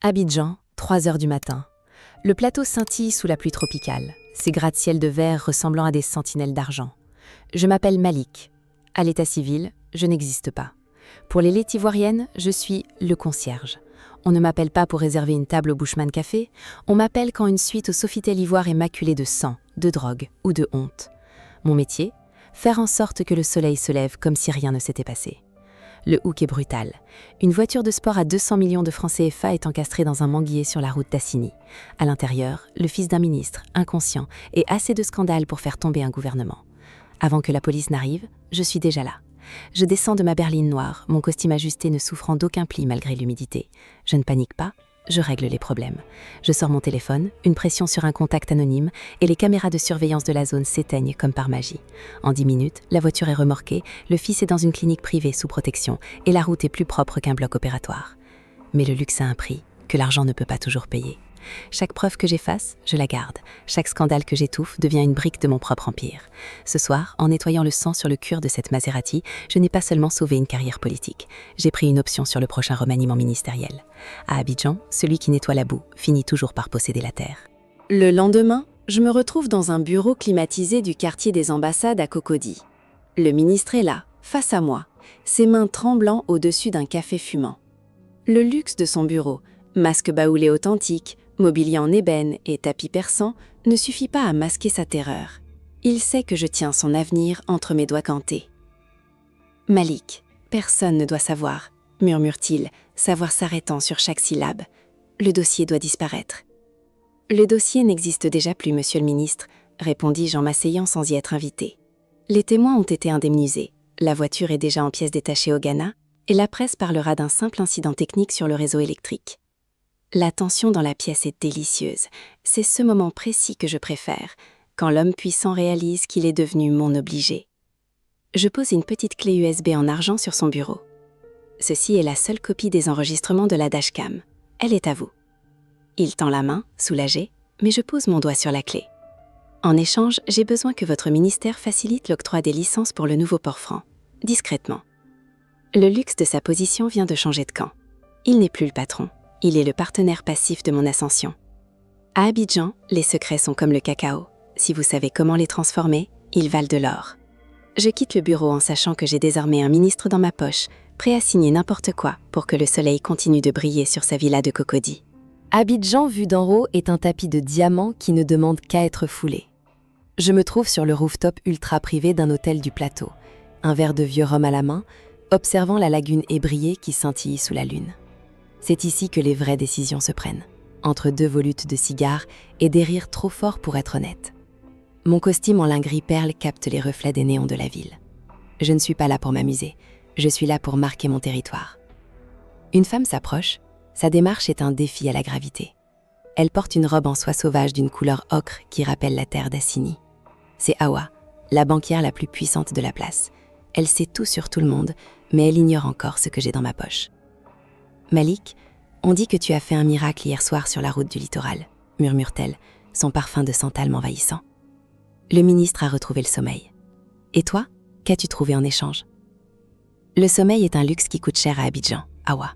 Abidjan, 3 heures du matin. Le plateau scintille sous la pluie tropicale, ses gratte-ciel de verre ressemblant à des sentinelles d'argent. Je m'appelle Malik. À l'état civil, je n'existe pas. Pour les laitiers ivoiriennes, je suis le concierge. On ne m'appelle pas pour réserver une table au Bushman Café, on m'appelle quand une suite au Sofitel Ivoire est maculée de sang, de drogue ou de honte. Mon métier ? Faire en sorte que le soleil se lève comme si rien ne s'était passé. Le hook est brutal. Une voiture de sport à 200 millions de francs CFA est encastrée dans un manguier sur la route d'Assini. À l'intérieur, le fils d'un ministre, inconscient, et assez de scandales pour faire tomber un gouvernement. Avant que la police n'arrive, je suis déjà là. Je descends de ma berline noire, mon costume ajusté ne souffrant d'aucun pli malgré l'humidité. Je ne panique pas, je règle les problèmes. Je sors mon téléphone, une pression sur un contact anonyme, et les caméras de surveillance de la zone s'éteignent comme par magie. En 10 minutes, la voiture est remorquée, le fils est dans une clinique privée sous protection, et la route est plus propre qu'un bloc opératoire. Mais le luxe a un prix, que l'argent ne peut pas toujours payer. Chaque preuve que j'efface, je la garde. Chaque scandale que j'étouffe devient une brique de mon propre empire. Ce soir, en nettoyant le sang sur le cuir de cette Maserati, je n'ai pas seulement sauvé une carrière politique. J'ai pris une option sur le prochain remaniement ministériel. À Abidjan, celui qui nettoie la boue finit toujours par posséder la terre. Le lendemain, je me retrouve dans un bureau climatisé du quartier des ambassades à Cocody. Le ministre est là, face à moi, ses mains tremblant au-dessus d'un café fumant. Le luxe de son bureau, masque baoulé authentique, mobilier en ébène et tapis persan ne suffit pas à masquer sa terreur. Il sait que je tiens son avenir entre mes doigts gantés. « Malik, personne ne doit savoir, » murmure-t-il, sa voix s'arrêtant sur chaque syllabe. « Le dossier doit disparaître. » « Le dossier n'existe déjà plus, monsieur le ministre, » répondis-je en m'asseyant sans y être invité. Les témoins ont été indemnisés, la voiture est déjà en pièces détachées au Ghana, et la presse parlera d'un simple incident technique sur le réseau électrique. La tension dans la pièce est délicieuse. C'est ce moment précis que je préfère, quand l'homme puissant réalise qu'il est devenu mon obligé. Je pose une petite clé USB en argent sur son bureau. Ceci est la seule copie des enregistrements de la dashcam. Elle est à vous. Il tend la main, soulagé, mais je pose mon doigt sur la clé. En échange, j'ai besoin que votre ministère facilite l'octroi des licences pour le nouveau port franc, discrètement. Le luxe de sa position vient de changer de camp. Il n'est plus le patron. Il est le partenaire passif de mon ascension. À Abidjan, les secrets sont comme le cacao. Si vous savez comment les transformer, ils valent de l'or. Je quitte le bureau en sachant que j'ai désormais un ministre dans ma poche, prêt à signer n'importe quoi pour que le soleil continue de briller sur sa villa de Cocody. Abidjan vu d'en haut est un tapis de diamants qui ne demande qu'à être foulé. Je me trouve sur le rooftop ultra privé d'un hôtel du plateau, un verre de vieux rhum à la main, observant la lagune ébriée qui scintille sous la lune. C'est ici que les vraies décisions se prennent, entre 2 volutes de cigares et des rires trop forts pour être honnête. Mon costume en lin gris perle capte les reflets des néons de la ville. Je ne suis pas là pour m'amuser, je suis là pour marquer mon territoire. Une femme s'approche, sa démarche est un défi à la gravité. Elle porte une robe en soie sauvage d'une couleur ocre qui rappelle la terre d'Assini. C'est Awa, la banquière la plus puissante de la place. Elle sait tout sur tout le monde, mais elle ignore encore ce que j'ai dans ma poche. « Malik, on dit que tu as fait un miracle hier soir sur la route du littoral, » murmure-t-elle, son parfum de santal m'envahissant. Le ministre a retrouvé le sommeil. « Et toi, qu'as-tu trouvé en échange ?»« Le sommeil est un luxe qui coûte cher à Abidjan, Awa, »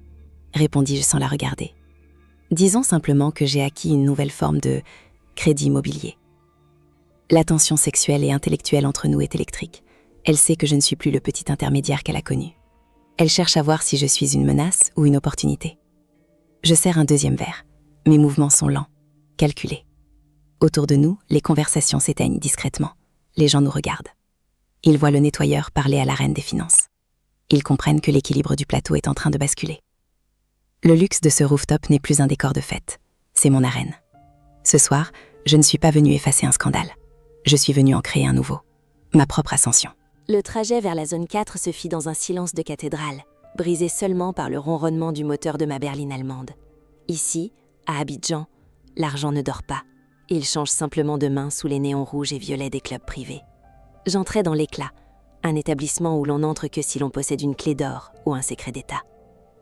répondis-je sans la regarder. Disons simplement que j'ai acquis une nouvelle forme de crédit immobilier. La tension sexuelle et intellectuelle entre nous est électrique. Elle sait que je ne suis plus le petit intermédiaire qu'elle a connu. Elle cherche à voir si je suis une menace ou une opportunité. Je sers un deuxième verre. Mes mouvements sont lents, calculés. Autour de nous, les conversations s'éteignent discrètement. Les gens nous regardent. Ils voient le nettoyeur parler à la reine des finances. Ils comprennent que l'équilibre du plateau est en train de basculer. Le luxe de ce rooftop n'est plus un décor de fête. C'est mon arène. Ce soir, je ne suis pas venue effacer un scandale. Je suis venue en créer un nouveau. Ma propre ascension. Le trajet vers la zone 4 se fit dans un silence de cathédrale, brisé seulement par le ronronnement du moteur de ma berline allemande. Ici, à Abidjan, l'argent ne dort pas. Il change simplement de main sous les néons rouges et violets des clubs privés. J'entrais dans l'éclat, un établissement où l'on n'entre que si l'on possède une clé d'or ou un secret d'État.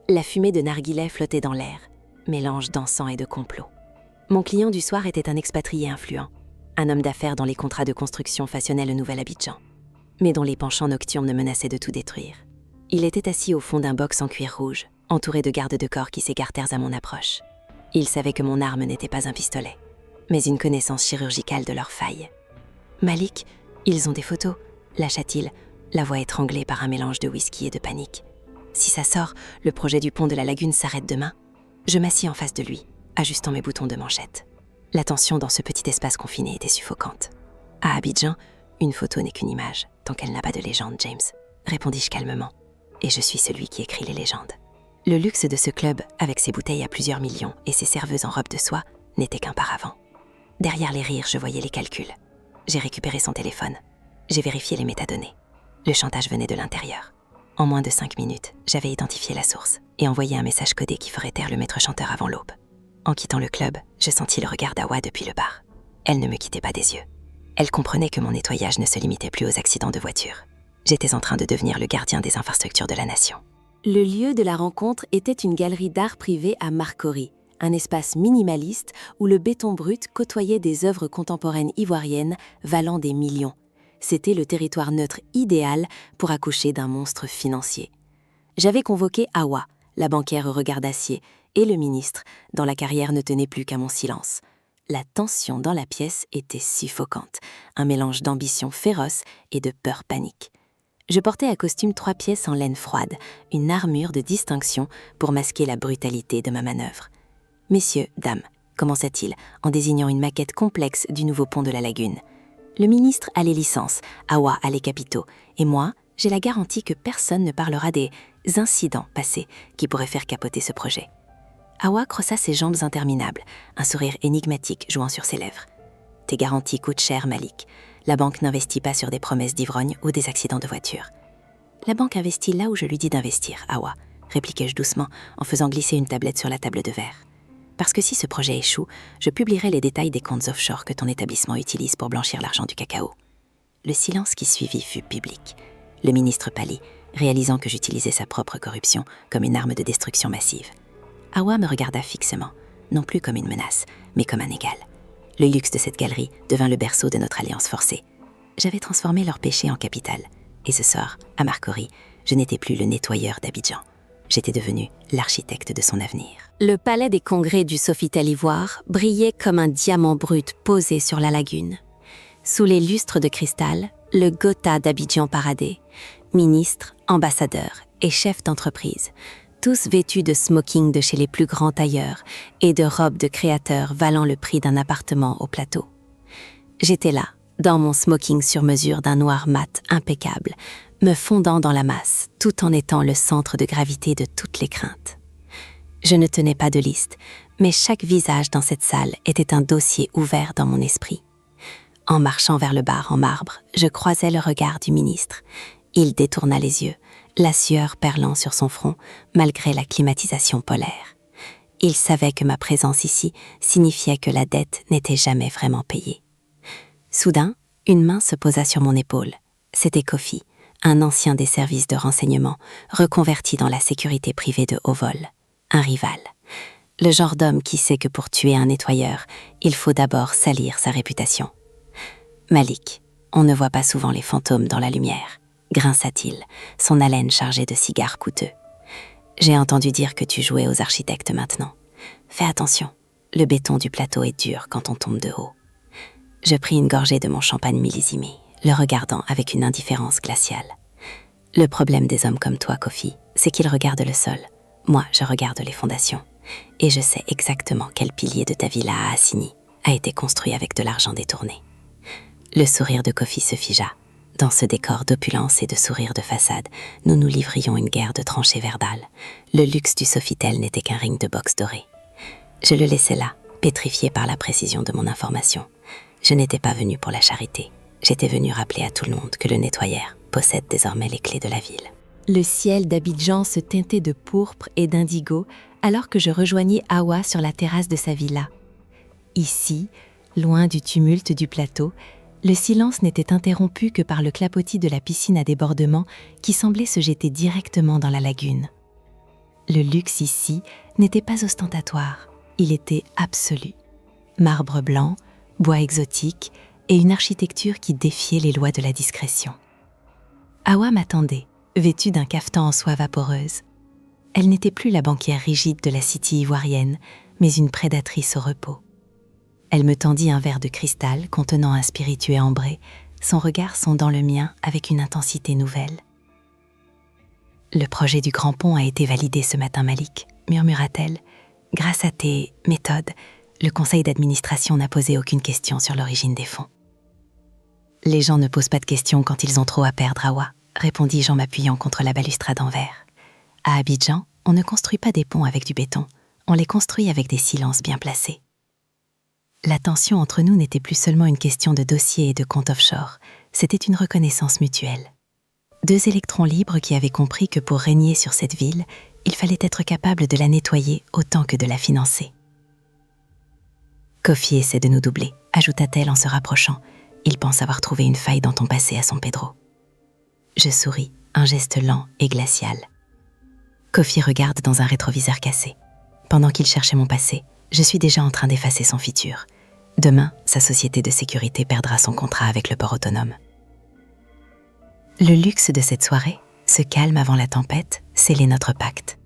La fumée de narguilé flottait dans l'air, mélange d'encens et de complot. Mon client du soir était un expatrié influent, un homme d'affaires dont les contrats de construction façonnaient le nouvel Abidjan, mais dont les penchants nocturnes me menaçaient de tout détruire. Il était assis au fond d'un box en cuir rouge, entouré de gardes de corps qui s'écartèrent à mon approche. Ils savaient que mon arme n'était pas un pistolet, mais une connaissance chirurgicale de leurs failles. Malik, ils ont des photos, lâcha-t-il, la voix étranglée par un mélange de whisky et de panique. Si ça sort, le projet du pont de la lagune s'arrête demain. Je m'assis en face de lui, ajustant mes boutons de manchette. La tension dans ce petit espace confiné était suffocante. À Abidjan, une photo n'est qu'une image, tant qu'elle n'a pas de légende, James, répondis-je calmement. Et je suis celui qui écrit les légendes. Le luxe de ce club, avec ses bouteilles à plusieurs millions et ses serveuses en robe de soie, n'était qu'un paravent. Derrière les rires, je voyais les calculs. J'ai récupéré son téléphone. J'ai vérifié les métadonnées. Le chantage venait de l'intérieur. En moins de 5 minutes, j'avais identifié la source et envoyé un message codé qui ferait taire le maître chanteur avant l'aube. En quittant le club, je sentis le regard d'Awa depuis le bar. Elle ne me quittait pas des yeux. Elle comprenait que mon nettoyage ne se limitait plus aux accidents de voiture. J'étais en train de devenir le gardien des infrastructures de la nation. Le lieu de la rencontre était une galerie d'art privée à Marcory, un espace minimaliste où le béton brut côtoyait des œuvres contemporaines ivoiriennes valant des millions. C'était le territoire neutre idéal pour accoucher d'un monstre financier. J'avais convoqué Awa, la banquière au regard d'acier, et le ministre, dont la carrière ne tenait plus qu'à mon silence. La tension dans la pièce était suffocante, un mélange d'ambition féroce et de peur panique. Je portais à costume 3 pièces en laine froide, une armure de distinction pour masquer la brutalité de ma manœuvre. « Messieurs, dames », commença-t-il en désignant une maquette complexe du nouveau pont de la lagune. Le ministre a les licences, Awa a les capitaux, et moi, j'ai la garantie que personne ne parlera des incidents passés qui pourraient faire capoter ce projet. Awa crossa ses jambes interminables, un sourire énigmatique jouant sur ses lèvres. « Tes garanties coûtent cher, Malik. La banque n'investit pas sur des promesses d'ivrogne ou des accidents de voiture. »« La banque investit là où je lui dis d'investir, Awa, » répliquai-je doucement en faisant glisser une tablette sur la table de verre. « Parce que si ce projet échoue, je publierai les détails des comptes offshore que ton établissement utilise pour blanchir l'argent du cacao. » Le silence qui suivit fut public. Le ministre pâlit, réalisant que j'utilisais sa propre corruption comme une arme de destruction massive. Awa me regarda fixement, non plus comme une menace, mais comme un égal. Le luxe de cette galerie devint le berceau de notre alliance forcée. J'avais transformé leur péché en capital. Et ce soir, à Marcory, je n'étais plus le nettoyeur d'Abidjan. J'étais devenu l'architecte de son avenir. Le palais des congrès du Sofitel Ivoire brillait comme un diamant brut posé sur la lagune. Sous les lustres de cristal, le Gotha d'Abidjan paradait, ministres, ambassadeurs et chefs d'entreprise, tous vêtus de smoking de chez les plus grands tailleurs et de robes de créateurs valant le prix d'un appartement au plateau. J'étais là, dans mon smoking sur mesure d'un noir mat impeccable, me fondant dans la masse, tout en étant le centre de gravité de toutes les craintes. Je ne tenais pas de liste, mais chaque visage dans cette salle était un dossier ouvert dans mon esprit. En marchant vers le bar en marbre, je croisai le regard du ministre. Il détourna les yeux, la sueur perlant sur son front, malgré la climatisation polaire. Il savait que ma présence ici signifiait que la dette n'était jamais vraiment payée. Soudain, une main se posa sur mon épaule. C'était Kofi, un ancien des services de renseignement, reconverti dans la sécurité privée de haut vol. Un rival. Le genre d'homme qui sait que pour tuer un nettoyeur, il faut d'abord salir sa réputation. « Malik, on ne voit pas souvent les fantômes dans la lumière », grinça-t-il, son haleine chargée de cigares coûteux. « J'ai entendu dire que tu jouais aux architectes maintenant. Fais attention, le béton du plateau est dur quand on tombe de haut. » Je pris une gorgée de mon champagne millésimé, le regardant avec une indifférence glaciale. « Le problème des hommes comme toi, Kofi, c'est qu'ils regardent le sol. Moi, je regarde les fondations. Et je sais exactement quel pilier de ta villa à Assini a été construit avec de l'argent détourné. » Le sourire de Kofi se figea. Dans ce décor d'opulence et de sourire de façade, nous nous livrions une guerre de tranchées verbales. Le luxe du Sofitel n'était qu'un ring de boxe doré. Je le laissais là, pétrifié par la précision de mon information. Je n'étais pas venu pour la charité. J'étais venu rappeler à tout le monde que le nettoyeur possède désormais les clés de la ville. Le ciel d'Abidjan se teintait de pourpre et d'indigo alors que je rejoignis Awa sur la terrasse de sa villa. Ici, loin du tumulte du plateau, le silence n'était interrompu que par le clapotis de la piscine à débordement qui semblait se jeter directement dans la lagune. Le luxe ici n'était pas ostentatoire, il était absolu. Marbre blanc, bois exotique et une architecture qui défiait les lois de la discrétion. Awa m'attendait, vêtue d'un cafetan en soie vaporeuse. Elle n'était plus la banquière rigide de la city ivoirienne, mais une prédatrice au repos. Elle me tendit un verre de cristal contenant un spiritueux ambré, son regard sondant le mien avec une intensité nouvelle. « Le projet du grand pont a été validé ce matin, Malik, murmura-t-elle. Grâce à tes méthodes, le conseil d'administration n'a posé aucune question sur l'origine des fonds. » « Les gens ne posent pas de questions quand ils ont trop à perdre, Awa, répondis-je en m'appuyant contre la balustrade en verre. À Abidjan, on ne construit pas des ponts avec du béton, on les construit avec des silences bien placés. La tension entre nous n'était plus seulement une question de dossier et de compte offshore, c'était une reconnaissance mutuelle. Deux électrons libres qui avaient compris que pour régner sur cette ville, il fallait être capable de la nettoyer autant que de la financer. « Kofi essaie de nous doubler », ajouta-t-elle en se rapprochant. « Il pense avoir trouvé une faille dans ton passé à San Pedro. » Je souris, un geste lent et glacial. Kofi regarde dans un rétroviseur cassé. Pendant qu'il cherchait mon passé, je suis déjà en train d'effacer son futur. Demain, sa société de sécurité perdra son contrat avec le port autonome. Le luxe de cette soirée, ce calme avant la tempête, scellait notre pacte.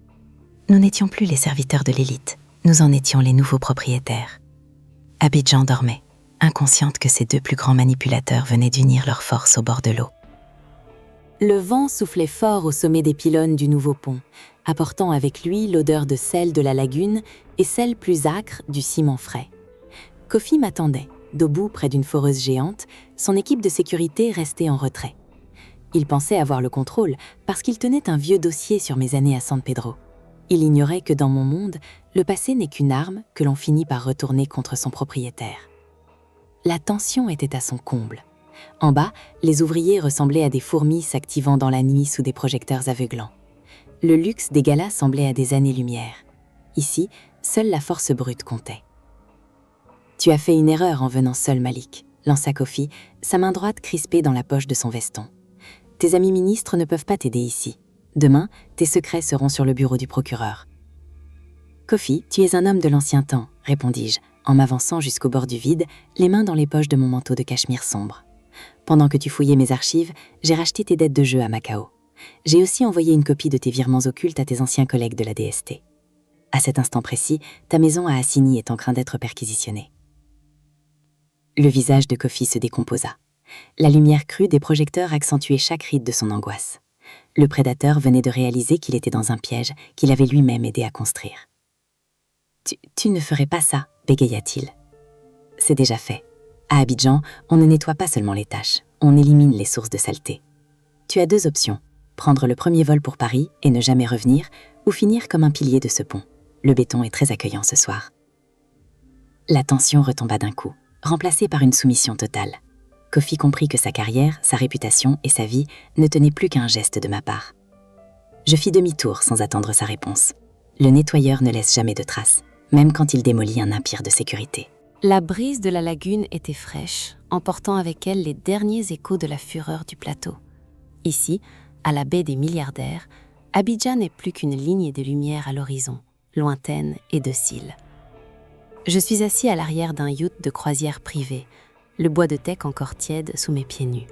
Nous n'étions plus les serviteurs de l'élite, nous en étions les nouveaux propriétaires. Abidjan dormait, inconsciente que ces deux plus grands manipulateurs venaient d'unir leurs forces au bord de l'eau. Le vent soufflait fort au sommet des pylônes du nouveau pont, apportant avec lui l'odeur de sel de la lagune et celle plus âcre du ciment frais. Kofi m'attendait, debout près d'une foreuse géante, son équipe de sécurité restait en retrait. Il pensait avoir le contrôle parce qu'il tenait un vieux dossier sur mes années à San Pedro. Il ignorait que dans mon monde, le passé n'est qu'une arme que l'on finit par retourner contre son propriétaire. La tension était à son comble. En bas, les ouvriers ressemblaient à des fourmis s'activant dans la nuit sous des projecteurs aveuglants. Le luxe des galas semblait à des années-lumière. Ici, seule la force brute comptait. « Tu as fait une erreur en venant seul, Malik », lança Kofi, sa main droite crispée dans la poche de son veston. « Tes amis ministres ne peuvent pas t'aider ici. Demain, tes secrets seront sur le bureau du procureur. »« Kofi, tu es un homme de l'ancien temps », répondis-je, en m'avançant jusqu'au bord du vide, les mains dans les poches de mon manteau de cachemire sombre. « Pendant que tu fouillais mes archives, j'ai racheté tes dettes de jeu à Macao. J'ai aussi envoyé une copie de tes virements occultes à tes anciens collègues de la DST. À cet instant précis, ta maison à Assini est en train d'être perquisitionnée. » Le visage de Kofi se décomposa. La lumière crue des projecteurs accentuait chaque ride de son angoisse. Le prédateur venait de réaliser qu'il était dans un piège qu'il avait lui-même aidé à construire. « Tu ne ferais pas ça », bégaya-t-il. « C'est déjà fait. À Abidjan, on ne nettoie pas seulement les taches, on élimine les sources de saleté. Tu as deux options, prendre le premier vol pour Paris et ne jamais revenir, ou finir comme un pilier de ce pont. Le béton est très accueillant ce soir. » La tension retomba d'un coup, remplacée par une soumission totale. Kofi comprit que sa carrière, sa réputation et sa vie ne tenaient plus qu'à un geste de ma part. Je fis demi-tour sans attendre sa réponse. Le nettoyeur ne laisse jamais de traces, même quand il démolit un empire de sécurité. La brise de la lagune était fraîche, emportant avec elle les derniers échos de la fureur du plateau. Ici, à la baie des milliardaires, Abidjan n'est plus qu'une ligne de lumière à l'horizon, lointaine et docile. Je suis assis à l'arrière d'un yacht de croisière privé, le bois de teck encore tiède sous mes pieds nus.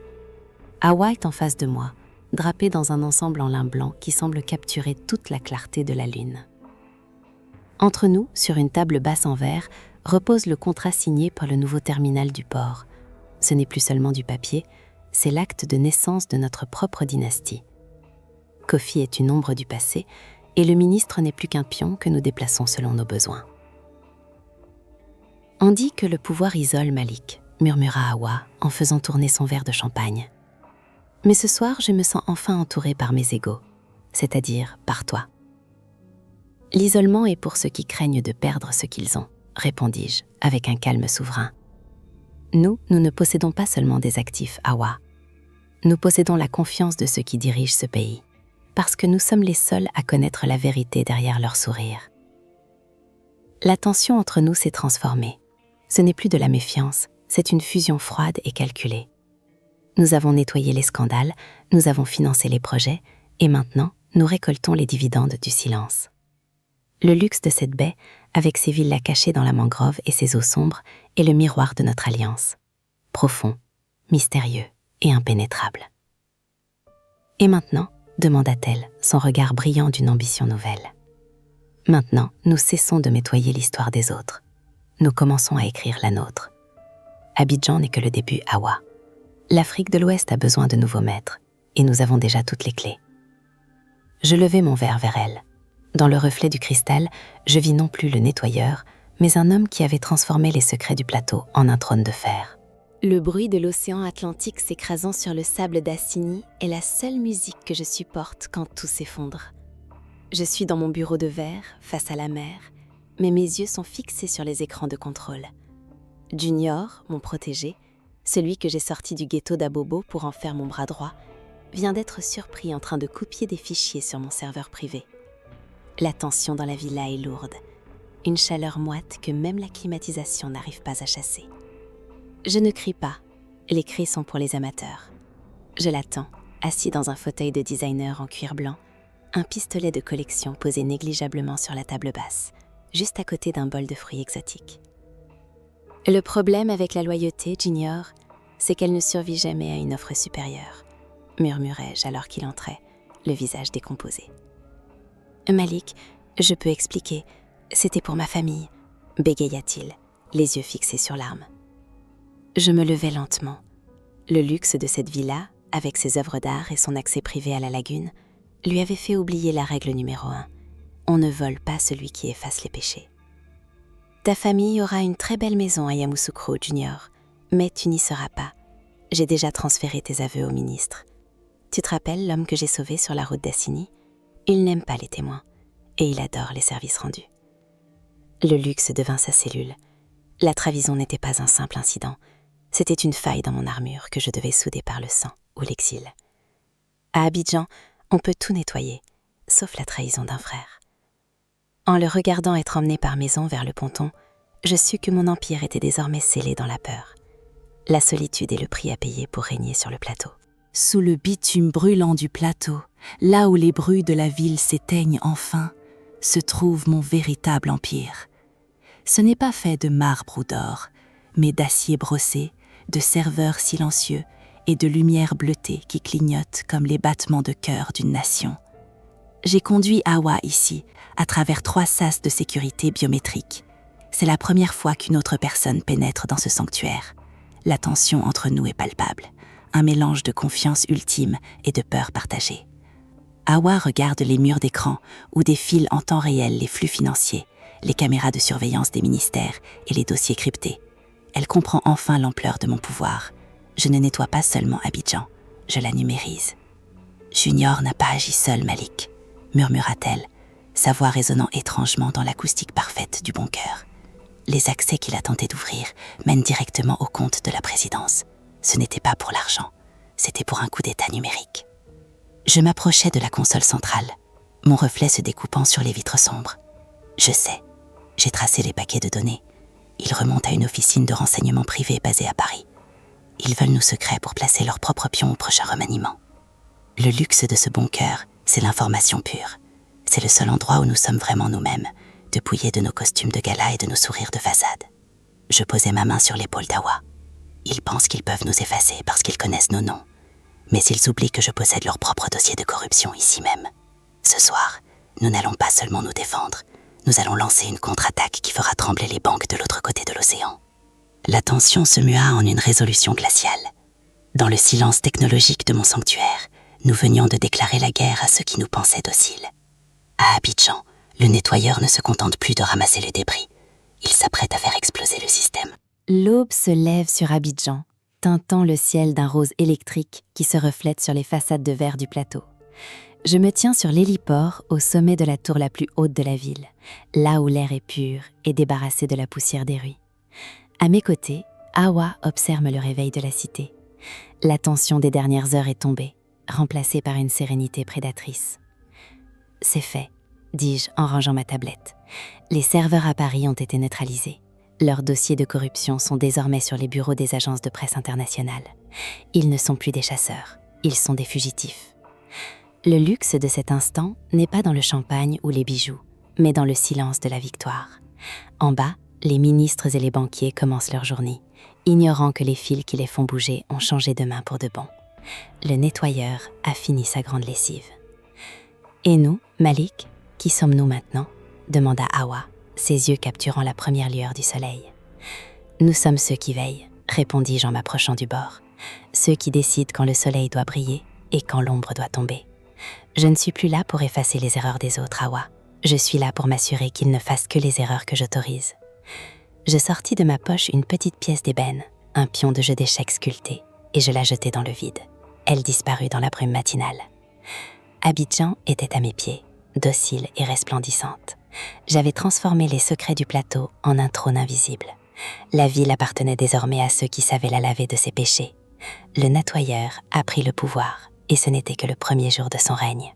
Awa est en face de moi, drapé dans un ensemble en lin blanc qui semble capturer toute la clarté de la lune. Entre nous, sur une table basse en verre, repose le contrat signé par le nouveau terminal du port. Ce n'est plus seulement du papier, c'est l'acte de naissance de notre propre dynastie. Kofi est une ombre du passé, et le ministre n'est plus qu'un pion que nous déplaçons selon nos besoins. On dit que le pouvoir isole, Malik, murmura Awa en faisant tourner son verre de champagne. Mais ce soir, je me sens enfin entourée par mes égaux, c'est-à-dire par toi. L'isolement est pour ceux qui craignent de perdre ce qu'ils ont, répondis-je, avec un calme souverain. Nous ne possédons pas seulement des actifs, Awa. Nous possédons la confiance de ceux qui dirigent ce pays, parce que nous sommes les seuls à connaître la vérité derrière leur sourire. La tension entre nous s'est transformée. Ce n'est plus de la méfiance, c'est une fusion froide et calculée. Nous avons nettoyé les scandales, nous avons financé les projets, et maintenant, nous récoltons les dividendes du silence. Le luxe de cette baie, avec ses villas cachées dans la mangrove et ses eaux sombres, est le miroir de notre alliance. Profond, mystérieux et impénétrable. « Et maintenant ?» demanda-t-elle, son regard brillant d'une ambition nouvelle. Maintenant, nous cessons de nettoyer l'histoire des autres. Nous commençons à écrire la nôtre. Abidjan n'est que le début, Hawa. L'Afrique de l'Ouest a besoin de nouveaux maîtres, et nous avons déjà toutes les clés. Je levai mon verre vers elle. Dans le reflet du cristal, je vis non plus le nettoyeur, mais un homme qui avait transformé les secrets du plateau en un trône de fer. Le bruit de l'océan Atlantique s'écrasant sur le sable d'Assigny est la seule musique que je supporte quand tout s'effondre. Je suis dans mon bureau de verre, face à la mer, mais mes yeux sont fixés sur les écrans de contrôle. Junior, mon protégé, celui que j'ai sorti du ghetto d'Abobo pour en faire mon bras droit, vient d'être surpris en train de copier des fichiers sur mon serveur privé. La tension dans la villa est lourde, une chaleur moite que même la climatisation n'arrive pas à chasser. Je ne crie pas, les cris sont pour les amateurs. Je l'attends, assis dans un fauteuil de designer en cuir blanc, un pistolet de collection posé négligeablement sur la table basse, juste à côté d'un bol de fruits exotiques. Le problème avec la loyauté, Junior, c'est qu'elle ne survit jamais à une offre supérieure, murmurai-je alors qu'il entrait, le visage décomposé. Malik, je peux expliquer, c'était pour ma famille, bégaya-t-il, les yeux fixés sur l'arme. Je me levai lentement. Le luxe de cette villa, avec ses œuvres d'art et son accès privé à la lagune, lui avait fait oublier la règle numéro 1. On ne vole pas celui qui efface les péchés. Ta famille aura une très belle maison à Yamoussoukro, Junior, mais tu n'y seras pas. J'ai déjà transféré tes aveux au ministre. Tu te rappelles l'homme que j'ai sauvé sur la route d'Assigny ? Il n'aime pas les témoins, et il adore les services rendus. Le luxe devint sa cellule. La trahison n'était pas un simple incident, c'était une faille dans mon armure que je devais souder par le sang ou l'exil. À Abidjan, on peut tout nettoyer, sauf la trahison d'un frère. En le regardant être emmené par maison vers le ponton, je sus que mon empire était désormais scellé dans la peur. La solitude est le prix à payer pour régner sur le plateau. Sous le bitume brûlant du plateau, là où les bruits de la ville s'éteignent enfin, se trouve mon véritable empire. Ce n'est pas fait de marbre ou d'or, mais d'acier brossé, de serveurs silencieux et de lumière bleutée qui clignotent comme les battements de cœur d'une nation. J'ai conduit Hawa ici, à travers 3 sas de sécurité biométrique. C'est la première fois qu'une autre personne pénètre dans ce sanctuaire. La tension entre nous est palpable, un mélange de confiance ultime et de peur partagée. Hawa regarde les murs d'écran où défilent en temps réel les flux financiers, les caméras de surveillance des ministères et les dossiers cryptés. Elle comprend enfin l'ampleur de mon pouvoir. Je ne nettoie pas seulement Abidjan, je la numérise. Junior n'a pas agi seul, Malik, murmura-t-elle, sa voix résonnant étrangement dans l'acoustique parfaite du bon cœur. Les accès qu'il a tenté d'ouvrir mènent directement au compte de la présidence. Ce n'était pas pour l'argent, c'était pour un coup d'état numérique. Je m'approchais de la console centrale, mon reflet se découpant sur les vitres sombres. Je sais, j'ai tracé les paquets de données. Ils remontent à une officine de renseignement privé basée à Paris. Ils veulent nos secrets pour placer leurs propres pions au prochain remaniement. Le luxe de ce bunker, c'est l'information pure. C'est le seul endroit où nous sommes vraiment nous-mêmes, dépouillés de nos costumes de gala et de nos sourires de façade. Je posai ma main sur l'épaule d'Hawa. Ils pensent qu'ils peuvent nous effacer parce qu'ils connaissent nos noms. Mais ils oublient que je possède leur propre dossier de corruption ici même. Ce soir, nous n'allons pas seulement nous défendre, nous allons lancer une contre-attaque qui fera trembler les banques de l'autre côté de l'océan. La tension se mua en une résolution glaciale. Dans le silence technologique de mon sanctuaire, nous venions de déclarer la guerre à ceux qui nous pensaient dociles. À Abidjan, le nettoyeur ne se contente plus de ramasser les débris. Il s'apprête à faire exploser le système. L'aube se lève sur Abidjan, teintant le ciel d'un rose électrique qui se reflète sur les façades de verre du plateau. Je me tiens sur l'héliport au sommet de la tour la plus haute de la ville, là où l'air est pur et débarrassé de la poussière des rues. À mes côtés, Hawa observe le réveil de la cité. La tension des dernières heures est tombée, remplacée par une sérénité prédatrice. « C'est fait », dis-je en rangeant ma tablette. Les serveurs à Paris ont été neutralisés. Leurs dossiers de corruption sont désormais sur les bureaux des agences de presse internationales. Ils ne sont plus des chasseurs, ils sont des fugitifs. Le luxe de cet instant n'est pas dans le champagne ou les bijoux, mais dans le silence de la victoire. En bas, les ministres et les banquiers commencent leur journée, ignorant que les fils qui les font bouger ont changé de main pour de bon. Le nettoyeur a fini sa grande lessive. Et nous, Malik, qui sommes-nous maintenant ? demanda Hawa, ses yeux capturant la première lueur du soleil. Nous sommes ceux qui veillent, répondis-je en m'approchant du bord. Ceux qui décident quand le soleil doit briller et quand l'ombre doit tomber. Je ne suis plus là pour effacer les erreurs des autres, Hawa. Je suis là pour m'assurer qu'ils ne fassent que les erreurs que j'autorise. Je sortis de ma poche une petite pièce d'ébène, un pion de jeu d'échecs sculpté, et je la jetai dans le vide. Elle disparut dans la brume matinale. Abidjan était à mes pieds, docile et resplendissante. J'avais transformé les secrets du plateau en un trône invisible. La ville appartenait désormais à ceux qui savaient la laver de ses péchés. Le nettoyeur a pris le pouvoir, et ce n'était que le premier jour de son règne.